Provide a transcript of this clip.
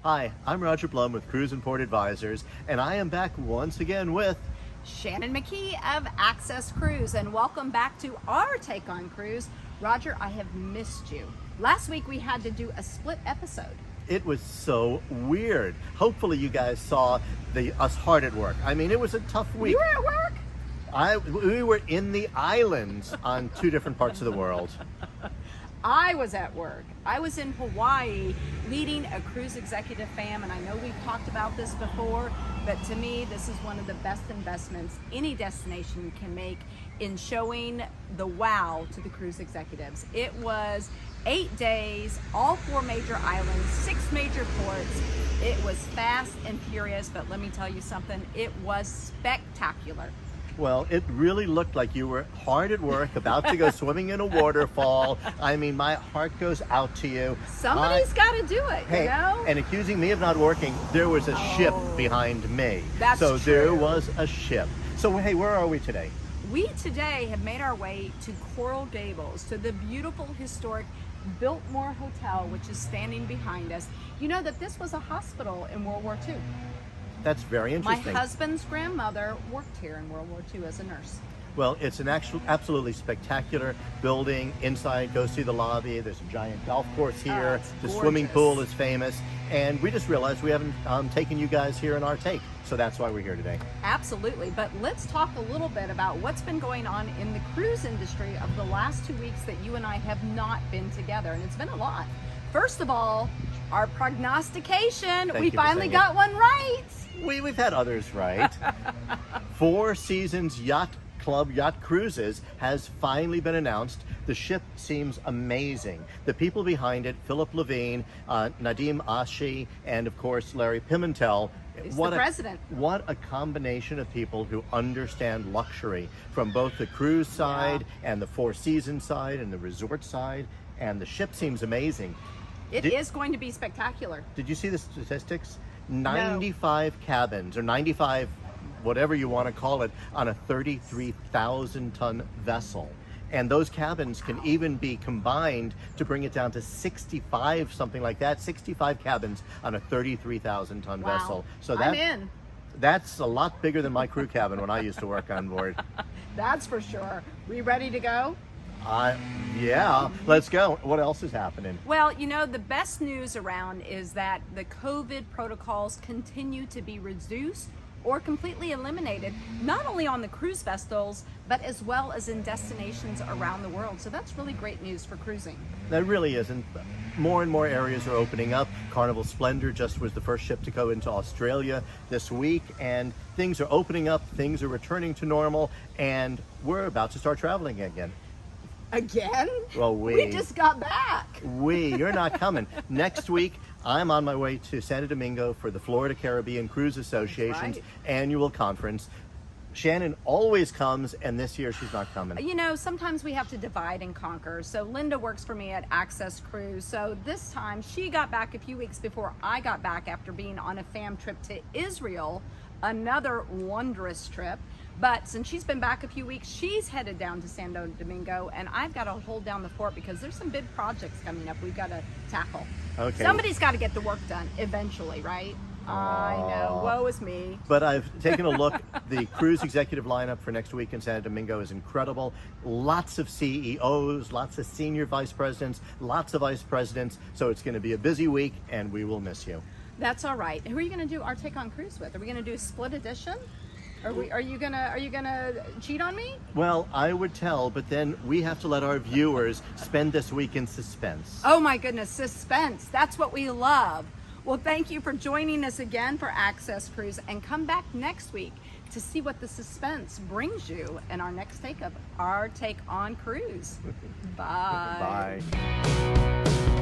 Hi, I'm Roger Blum with Cruise and Port Advisors, and I am back once again with Shannon McKee of Access Cruise, and welcome back to our take on cruise. Roger, I have missed you. Last week we had to do a split episode. It was so weird. Hopefully you guys saw us hard at work. I mean, it was a tough week. You were at work? We were in the islands on two different parts of the world. I was at work. I was in Hawaii leading a cruise executive fam, and I know we've talked about this before, but to me, this is one of the best investments any destination can make in showing the wow to the cruise executives. It was 8 days, all 4 major islands, 6 major ports. It was fast and furious, but let me tell you something, it was spectacular. Well, it really looked like you were hard at work, about to go swimming in a waterfall. I mean, my heart goes out to you. Somebody's got to do it, hey, you know? And accusing me of not working, there was a ship behind me. That's so true. There was a ship. So, hey, where are we today? We today have made our way to Coral Gables, to the beautiful historic Biltmore Hotel, which is standing behind us. You know that this was a hospital in World War II. That's very interesting. My husband's grandmother worked here in World War II as a nurse. Well, it's an absolutely spectacular building. Inside, go see the lobby. There's a giant golf course here. The swimming pool is famous. And we just realized we haven't taken you guys here in our take. So that's why we're here today. Absolutely. But let's talk a little bit about what's been going on in the cruise industry of the last 2 weeks that you and I have not been together. And it's been a lot. First of all, our prognostication. We finally got one right. We've had others right. 4 Seasons Yacht Club Yacht Cruises has finally been announced. The ship seems amazing. The people behind it, Philip Levine, Nadim Ashi, and of course Larry Pimentel. He's the president. What a combination of people who understand luxury from both the cruise side and the 4 Seasons side and the resort side. And the ship seems amazing. It is going to be spectacular. Did you see the statistics? 95 cabins, or 95, whatever you want to call it, on a 33,000 ton vessel. And those cabins can even be combined to bring it down to 65, something like that, 65 cabins on a 33,000 ton vessel. So I'm in. That's a lot bigger than my crew cabin when I used to work on board. That's for sure. We ready to go? Yeah, let's go. What else is happening? Well, you know, the best news around is that the COVID protocols continue to be reduced or completely eliminated, not only on the cruise vessels, but as well as in destinations around the world. So that's really great news for cruising. That really isn't. More and more areas are opening up. Carnival Splendor just was the first ship to go into Australia this week, and things are opening up, things are returning to normal, and we're about to start traveling again. Again? Well, we just got back. You're not coming. Next week, I'm on my way to Santo Domingo for the Florida Caribbean Cruise Association's annual conference. Shannon always comes, and this year she's not coming. You know, sometimes we have to divide and conquer. So Linda works for me at Access Cruise. So this time she got back a few weeks before I got back after being on a fam trip to Israel, another wondrous trip. But since she's been back a few weeks, she's headed down to Santo Domingo, and I've got to hold down the fort because there's some big projects coming up we've got to tackle. Okay. Somebody's got to get the work done eventually, right? I know, woe is me. But I've taken a look. The cruise executive lineup for next week in Santo Domingo is incredible. Lots of CEOs, lots of senior vice presidents, lots of vice presidents. So it's going to be a busy week, and we will miss you. That's all right. Who are you going to do our Take on Cruise with? Are we going to do a split edition? Are you gonna cheat on me? Well, I would tell, but then we have to let our viewers spend this week in suspense. Oh my goodness, suspense. That's what we love. Well, thank you for joining us again for Access Cruise, and come back next week to see what the suspense brings you in our next take of our Take on Cruise. Bye. Bye.